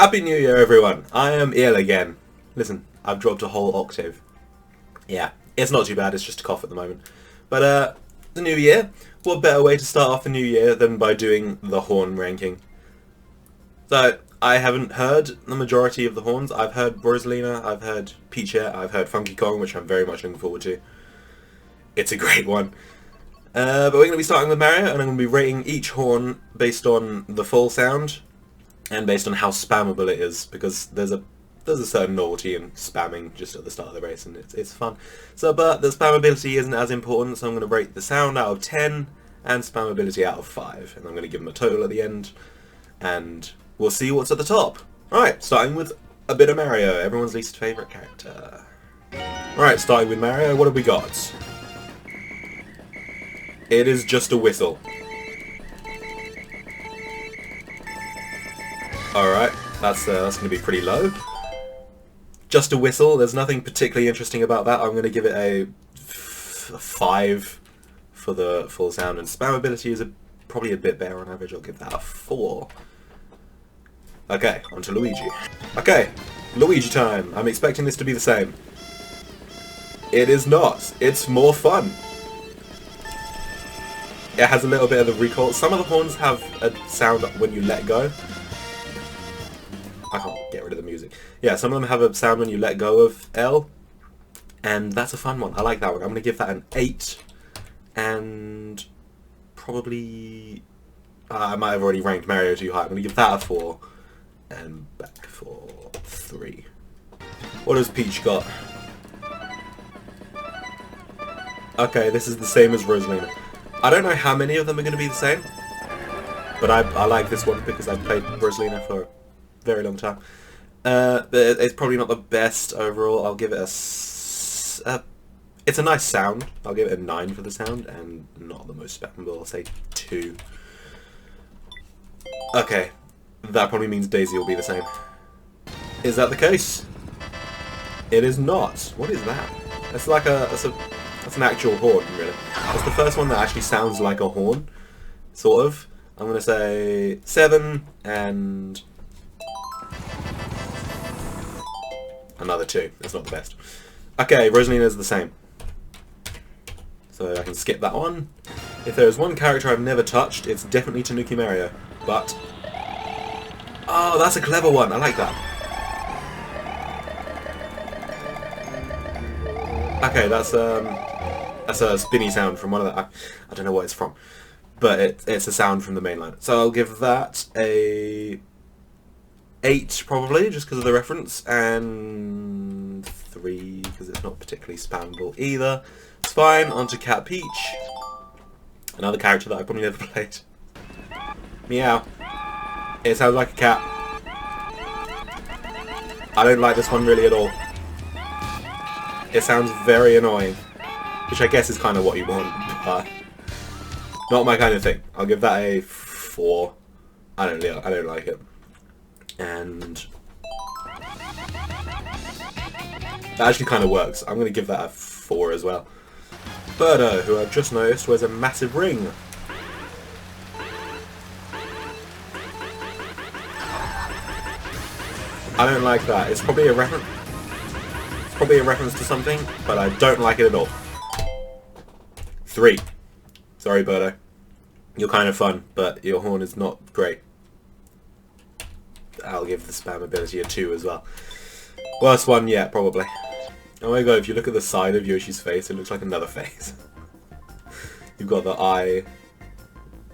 Happy New Year, everyone. I am ill again. Listen, I've dropped a whole octave. Yeah, it's not too bad, it's just a cough at the moment. But, the new year, what better way to start off the new year than by doing the horn ranking? So, I haven't heard the majority of the horns. I've heard Rosalina, I've heard Peachette, I've heard Funky Kong, which I'm very much looking forward to. It's a great one. But we're going to be starting with Mario, and I'm going to be rating each horn based on the full sound, and based on how spammable it is, because there's a certain novelty in spamming just at the start of the race, and it's fun. So, but the spammability isn't as important, so I'm going to rate the sound out of 10, and spammability out of 5, and I'm going to give them a total at the end, and we'll see what's at the top. Alright, starting with a bit of Mario, everyone's least favourite character. Alright, starting with Mario, what have we got? It is just a whistle. Alright, that's going to be pretty low. Just a whistle, there's nothing particularly interesting about that. I'm going to give it a 5 for the full sound, and spammability is probably a bit better on average. I'll give that a 4. Okay, on to Luigi. Okay, Luigi time. I'm expecting this to be the same. It is not. It's more fun. It has a little bit of the recoil. Some of the horns have a sound when you let go. I can't get rid of the music. Yeah, some of them have a sound when you let go of L, and that's a fun one. I like that one. I'm going to give that an 8, and probably... I might have already ranked Mario too high. I'm going to give that a 4, and back for 3. What has Peach got? Okay, this is the same as Rosalina. I don't know how many of them are going to be the same, but I like this one because I've played Rosalina for a very long time. It's probably not the best overall. I'll give it it's a nice sound. I'll give it a 9 for the sound, and not the most spammable. I'll say 2. Okay, that probably means Daisy will be the same. Is that the case? It is not. What is that? It's like that's an actual horn, really. It's the first one that actually sounds like a horn, sort of. I'm going to say 7 and another 2. That's not the best. Okay, Rosalina's the same. So I can skip that one. If there is one character I've never touched, it's definitely Tanuki Mario. But... oh, that's a clever one. I like that. Okay, that's a spinny sound from one of the... I don't know what it's from, but it's a sound from the main line. So I'll give that a 8 probably, just because of the reference, and 3 because it's not particularly spammable either. It's fine. On to Cat Peach, another character that I probably never played. Meow. It sounds like a cat. I don't like this one really at all. It sounds very annoying, which I guess is kind of what you want, but not my kind of thing. I'll give that a 4. I don't like it. And that actually kind of works. I'm going to give that a 4 as well. Birdo, who I've just noticed wears a massive ring. I don't like that. It's probably a reference. It's probably a reference to something, but I don't like it at all. 3. Sorry, Birdo. You're kind of fun, but your horn is not great. I'll give the spammability a 2 as well. Worst one yet, probably. Oh my god, if you look at the side of Yoshi's face, it looks like another face. You've got the eye,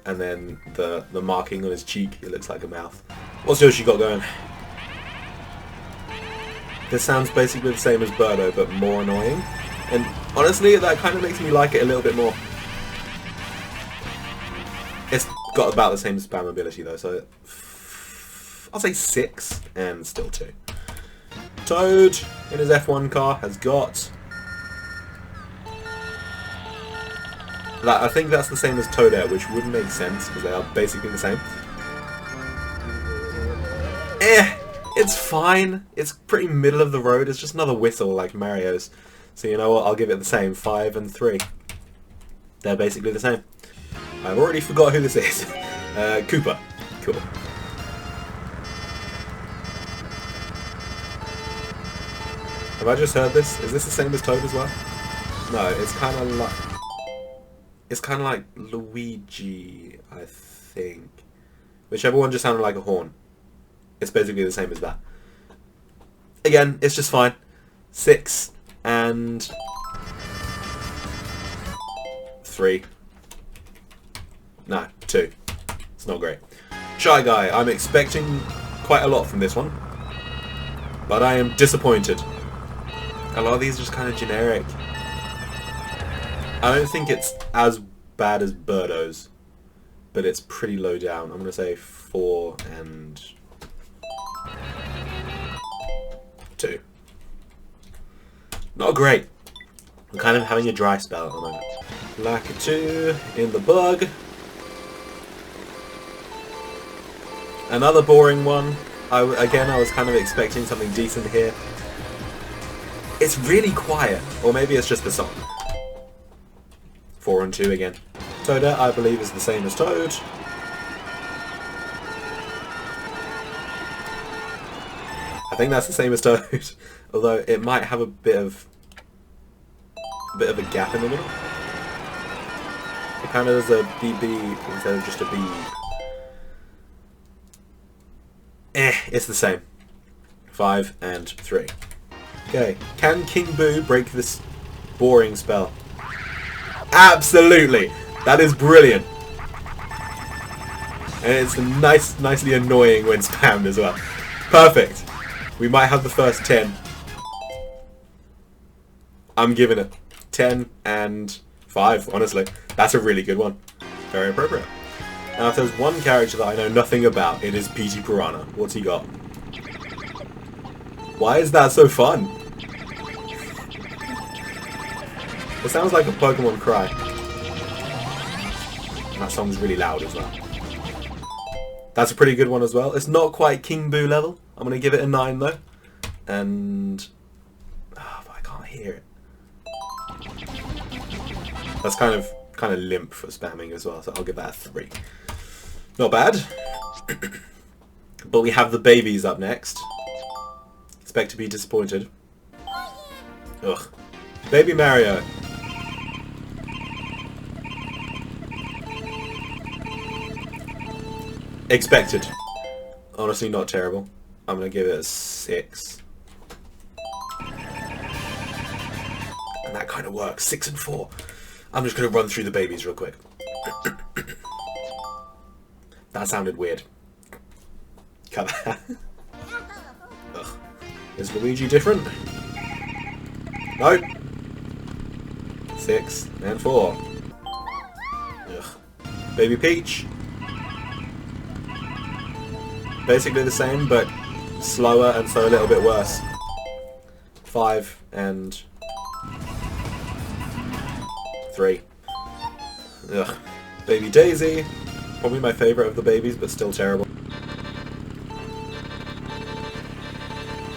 and then the marking on his cheek, it looks like a mouth. What's Yoshi got going? This sounds basically the same as Birdo, but more annoying. And honestly, that kind of makes me like it a little bit more. It's got about the same spammability though, so I'll say 6 and still 2. Toad in his F1 car has got... I think that's the same as Toadette, which wouldn't make sense because they are basically the same. It's fine. It's pretty middle of the road. It's just another whistle like Mario's. So you know what? I'll give it the same. 5 and 3. They're basically the same. I've already forgot who this is. Koopa. Cool. Have I just heard this? Is this the same as Toad as well? No, it's kind of like... It's kind of like Luigi, I think. Whichever one just sounded like a horn. It's basically the same as that. Again, it's just fine. 6 and 3. No, 2. It's not great. Shy Guy. I'm expecting quite a lot from this one, but I am disappointed. A lot of these are just kind of generic. I don't think it's as bad as Birdo's, but it's pretty low down. I'm going to say 4 and 2. Not great. I'm kind of having a dry spell at the moment. Lakitu in the bug. Another boring one. Again, I was kind of expecting something decent here. It's really quiet, or maybe it's just the song. 4 and 2 again. Toadette, I believe, is the same as Toad. I think that's the same as Toad, although it might have a bit of a gap in the middle. It kind of does a BB instead of just a B. It's the same. 5 and 3. Okay, can King Boo break this boring spell? Absolutely! That is brilliant! And it's nicely annoying when spammed as well. Perfect! We might have the first 10. I'm giving it 10 and 5, honestly. That's a really good one. Very appropriate. Now if there's one character that I know nothing about, it is P.T. Piranha. What's he got? Why is that so fun? It sounds like a Pokemon cry. And that song's really loud as well. That's a pretty good one as well. It's not quite King Boo level. I'm going to give it a 9 though. And... oh, but I can't hear it. That's kind of limp for spamming as well, so I'll give that a 3. Not bad. But we have the babies up next. Expect to be disappointed. Ugh. Baby Mario. Expected. Honestly, not terrible. I'm going to give it a 6. And that kind of works. 6 and 4. I'm just going to run through the babies real quick. That sounded weird. Cut that. Ugh. Is Luigi different? No. 6 and 4. Ugh. Baby Peach. Basically the same, but slower and so a little bit worse. 5 and 3. Ugh. Baby Daisy. Probably my favourite of the babies, but still terrible.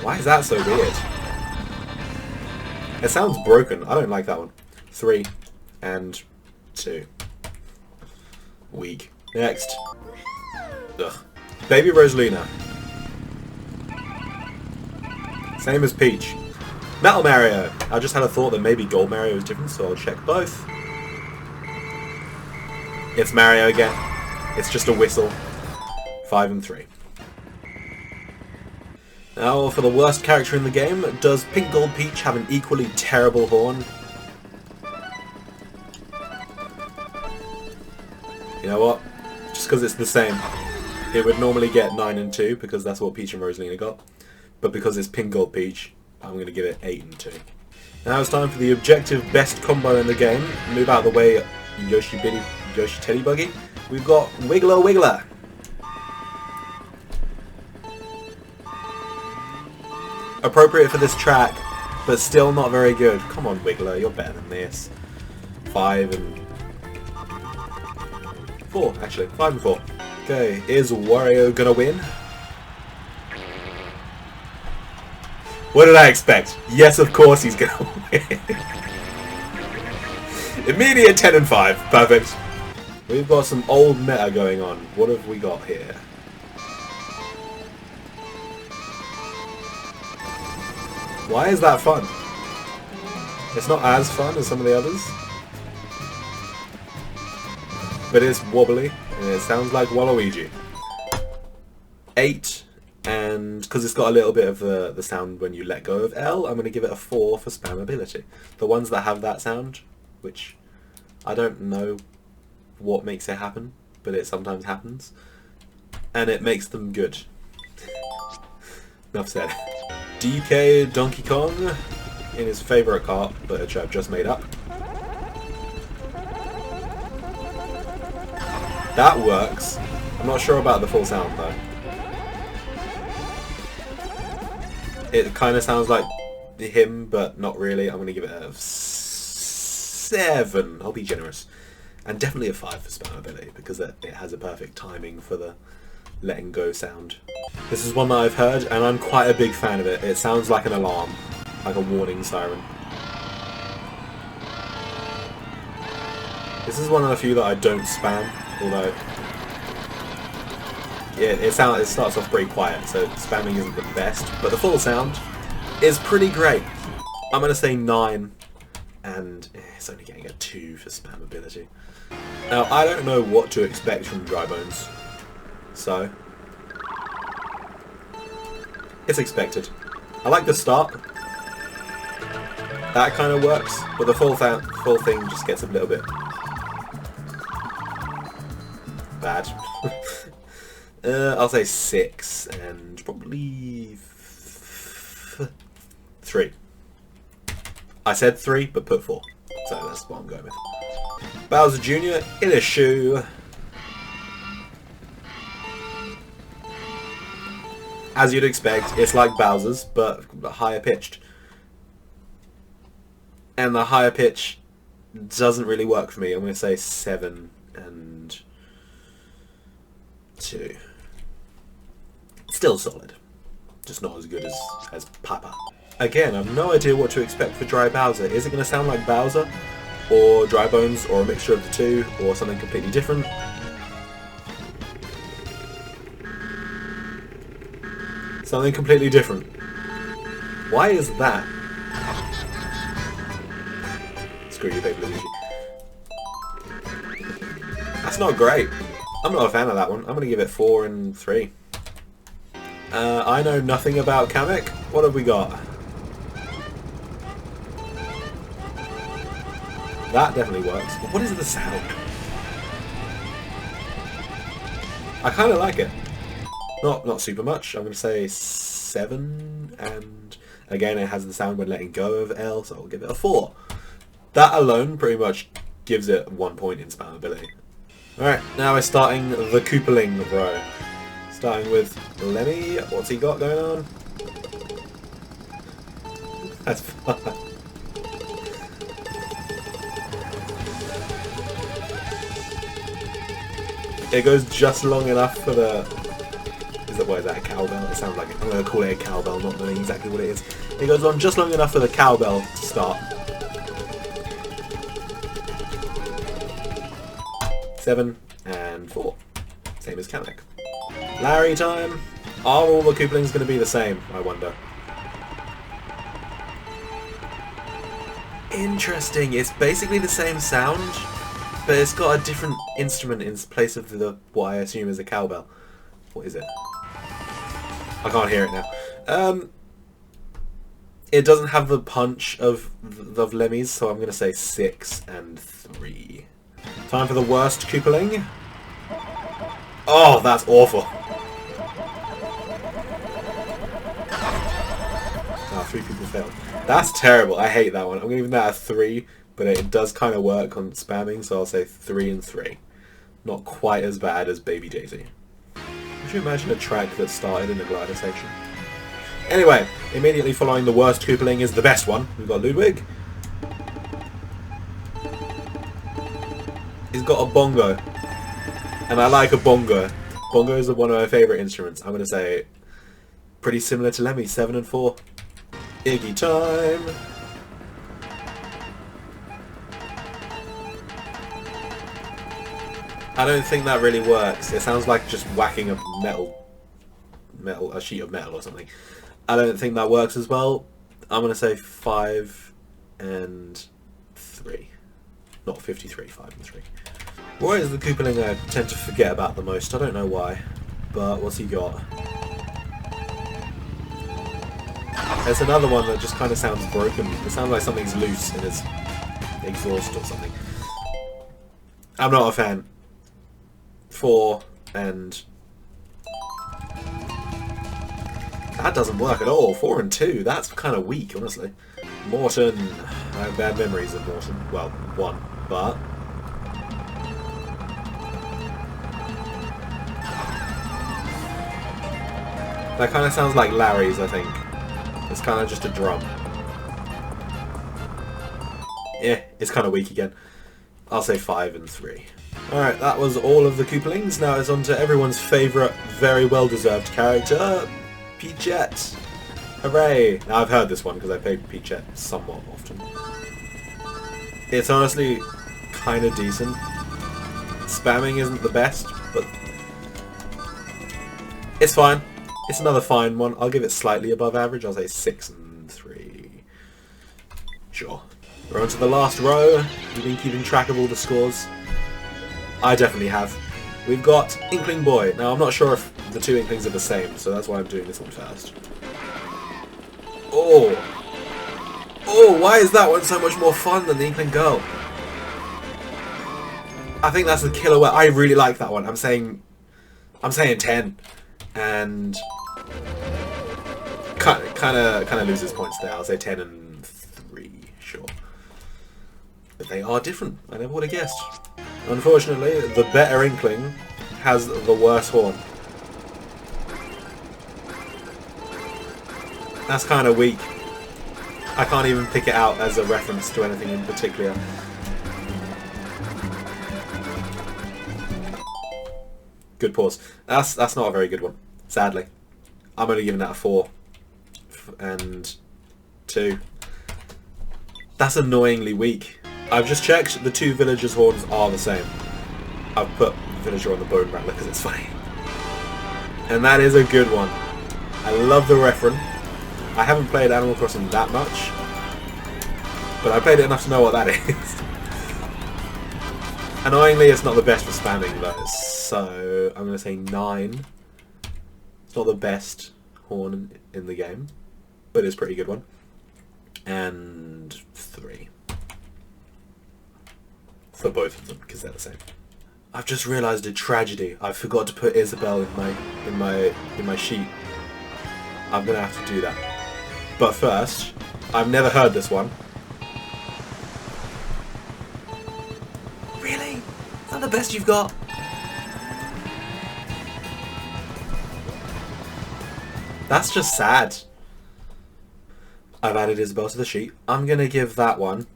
Why is that so weird? It sounds broken. I don't like that one. 3 and 2. Weak. Next. Ugh. Baby Rosalina. Same as Peach. Metal Mario. I just had a thought that maybe Gold Mario is different, so I'll check both. It's Mario again. It's just a whistle. 5 and 3. Now for the worst character in the game, does Pink Gold Peach have an equally terrible horn? You know what? Just because it's the same. It would normally get 9 and 2 because that's what Peach and Rosalina got. But because it's Pink Gold Peach, I'm going to give it 8 and 2. Now it's time for the objective best combo in the game. Move out of the way, Yoshi Teddy Buggy. We've got Wiggler Wiggler. Appropriate for this track, but still not very good. Come on, Wiggler, you're better than this. 5 and 4, actually. 5 and 4. Okay, is Wario gonna win? What did I expect? Yes, of course he's gonna win. Immediate 10 and 5. Perfect. We've got some old meta going on. What have we got here? Why is that fun? It's not as fun as some of the others. But it's wobbly, and it sounds like Waluigi. 8, and because it's got a little bit of the sound when you let go of L, I'm going to give it a 4 for spammability. The ones that have that sound, which I don't know what makes it happen, but it sometimes happens, and it makes them good. Enough said. DK Donkey Kong in his favourite kart, which I've just made up. That works. I'm not sure about the full sound though. It kind of sounds like him, but not really. I'm going to give it a 7. I'll be generous. And definitely a 5 for spammability, because it has a perfect timing for the letting go sound. This is one that I've heard, and I'm quite a big fan of it. It sounds like an alarm, like a warning siren. This is one of the few that I don't spam, although it starts off pretty quiet, so spamming isn't the best, but the full sound is pretty great. I'm going to say 9, and it's only getting a 2 for spammability. Now, I don't know what to expect from Dry Bones, so it's expected. I like the start. That kind of works, but the full thing just gets a little bit bad. I'll say 6 and probably 3. I said 3, but put 4, so that's what I'm going with. Bowser Jr. in a shoe. As you'd expect, it's like Bowser's, but higher pitched. And the higher pitch doesn't really work for me. I'm going to say 7 and 2. Still solid. Just not as good as Papa. Again, I've no idea what to expect for Dry Bowser. Is it going to sound like Bowser? Or Dry Bones? Or a mixture of the two? Or something completely different? Something completely different. Why is that? Screw you, Baby Luigi. That's not great. I'm not a fan of that one. I'm going to give it 4 and 3. I know nothing about Kamek. What have we got? That definitely works. But what is the sound? I kind of like it. Not super much. I'm going to say 7, and again it has the sound when letting go of L, so I'll give it a 4. That alone pretty much gives it 1 point in spammability. Alright, now we're starting the Koopaling row. Starting with Lemmy. What's he got going on? That's fun. It goes just long enough for the... What is that, a cowbell? It sounds like it. I'm going to call it a cowbell, not knowing exactly what it is. It goes on just long enough for the cowbell to start. 7 and 4. Same as Kamek. Larry time. Are all the Koopalings going to be the same, I wonder? Interesting. It's basically the same sound, but it's got a different instrument in place of what I assume is a cowbell. What is it? I can't hear it now. It doesn't have the punch of Lemmy's, so I'm going to say 6 and 3. Time for the worst Koopaling. Oh, that's awful. Ah, 3 people failed. That's terrible. I hate that one. I'm going to give that a 3, but it does kind of work on spamming, so I'll say 3 and 3. Not quite as bad as Baby Daisy. Could you imagine a track that started in a glider section? Anyway, immediately following the worst Koopaling is the best one. We've got Ludwig. He's got a bongo. And I like a bongo. Bongos are one of my favourite instruments. I'm going to say pretty similar to Lemmy, 7 and 4. Iggy time! I don't think that really works. It sounds like just whacking a a sheet of metal or something. I don't think that works as well. I'm going to say 5 and 3. Not 53, 5 and 3. Roy is the Koopaling I tend to forget about the most. I don't know why. But what's he got? There's another one that just kind of sounds broken. It sounds like something's loose in his exhaust or something. I'm not a fan. 4 and... That doesn't work at all. 4 and 2. That's kind of weak, honestly. Morton. I have bad memories of Morton. Well, 1. But... that kind of sounds like Larry's, I think. It's kind of just a drum. Yeah, it's kind of weak again. I'll say 5 and 3. Alright, that was all of the Koopalings. Now it's on to everyone's favourite, very well-deserved character, Peachette. Hooray! Now I've heard this one because I played Peachette somewhat often. It's honestly kind of decent. Spamming isn't the best, but it's fine. It's another fine one. I'll give it slightly above average. I'll say 6 and 3. Sure. We're on to the last row. You've been keeping track of all the scores. I definitely have. We've got Inkling Boy. Now I'm not sure if the two Inklings are the same, so that's why I'm doing this one first. Oh! Oh, why is that one so much more fun than the Inkling Girl? I think that's the killer word. I really like that one. I'm saying 10. And kind of loses points there. I'll say 10 and 3, sure. But they are different. I never would have guessed. Unfortunately, the better Inkling has the worse horn. That's kind of weak. I can't even pick it out as a reference to anything in particular. Good pause. That's not a very good one, sadly. I'm only giving that a 4 and 2. That's annoyingly weak. I've just checked, the two villagers' horns are the same. I've put villager on the bone rattler because it's funny. And that is a good one. I love the reference. I haven't played Animal Crossing that much, but I played it enough to know what that is. Annoyingly, it's not the best for spamming though, so I'm going to say 9. It's not the best horn in the game, but it's a pretty good one. And 3. For both of them, because they're the same. I've just realised a tragedy. I forgot to put Isabel in my sheet. I'm going to have to do that. But first, I've never heard this one. Really? Is that the best you've got? That's just sad. I've added Isabel to the sheet. I'm going to give that one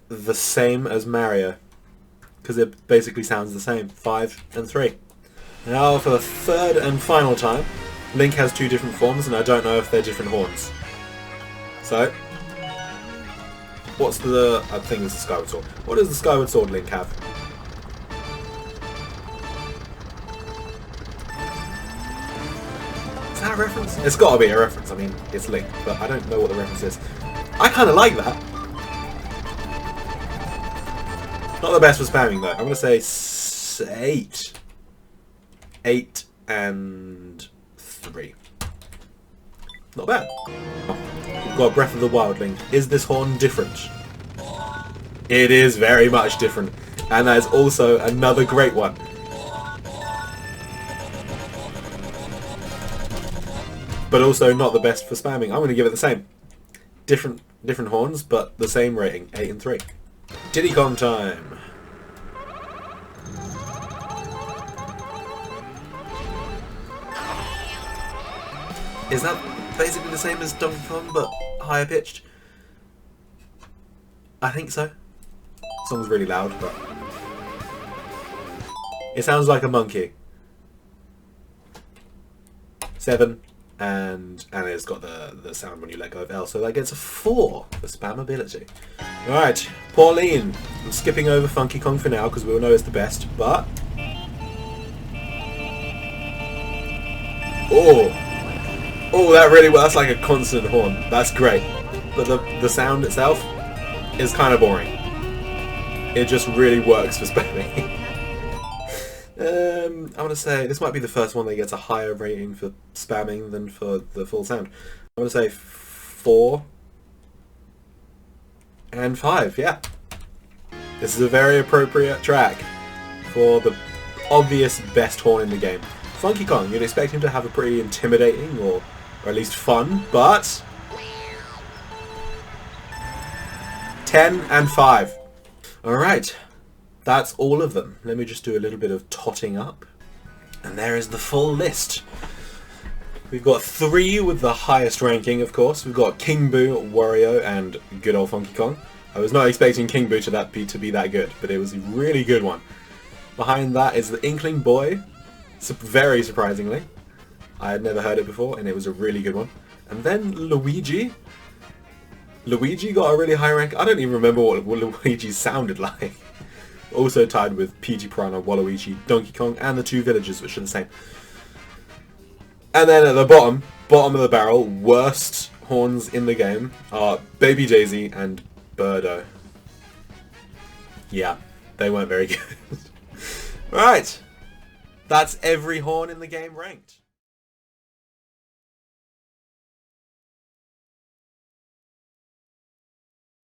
the same as Mario, because it basically sounds the same. 5 and 3. Now for the third and final time. Link has 2 different forms and I don't know if they're different horns. So, what's the... I think it's the Skyward Sword. What does the Skyward Sword Link have? Is that a reference? It's got to be a reference. I mean, it's Link, but I don't know what the reference is. I kind of like that. Not the best for spamming though. I'm going to say 8. 8 and 3. Not bad. We've got Breath of the Wild Link. Is this horn different? It is very much different. And that is also another great one. But also not the best for spamming. I'm going to give it the same. Different horns, but the same rating. 8 and 3. Diddy Kong time. Is that basically the same as Donkey Kong, but higher pitched? I think so. The song's really loud, but it sounds like a monkey. 7, and it's got the sound when you let go of L, so that gets a 4 for spammability. Alright, Pauline. I'm skipping over Funky Kong for now because we all know it's the best, but... oh! Oh, that really well. That's like a constant horn. That's great. But the sound itself is kind of boring. It just really works for spamming. I want to say this might be the first one that gets a higher rating for spamming than for the full sound. I want to say 4 and 5. Yeah. This is a very appropriate track for the obvious best horn in the game. Funky Kong, you'd expect him to have a pretty intimidating or at least fun, but 10 and 5. Alright, that's all of them. Let me just do a little bit of totting up. And there is the full list. We've got 3 with the highest ranking, of course. We've got King Boo, Wario, and good old Funky Kong. I was not expecting King Boo to be that good, but it was a really good one. Behind that is the Inkling Boy, very surprisingly. I had never heard it before, and it was a really good one. And then Luigi. Luigi got a really high rank. I don't even remember what Luigi sounded like. Also tied with PG Piranha, Waluigi, Donkey Kong, and the 2 villagers, which are the same. And then at the bottom of the barrel, worst horns in the game are Baby Daisy and Birdo. Yeah, they weren't very good. Right, that's every horn in the game ranked.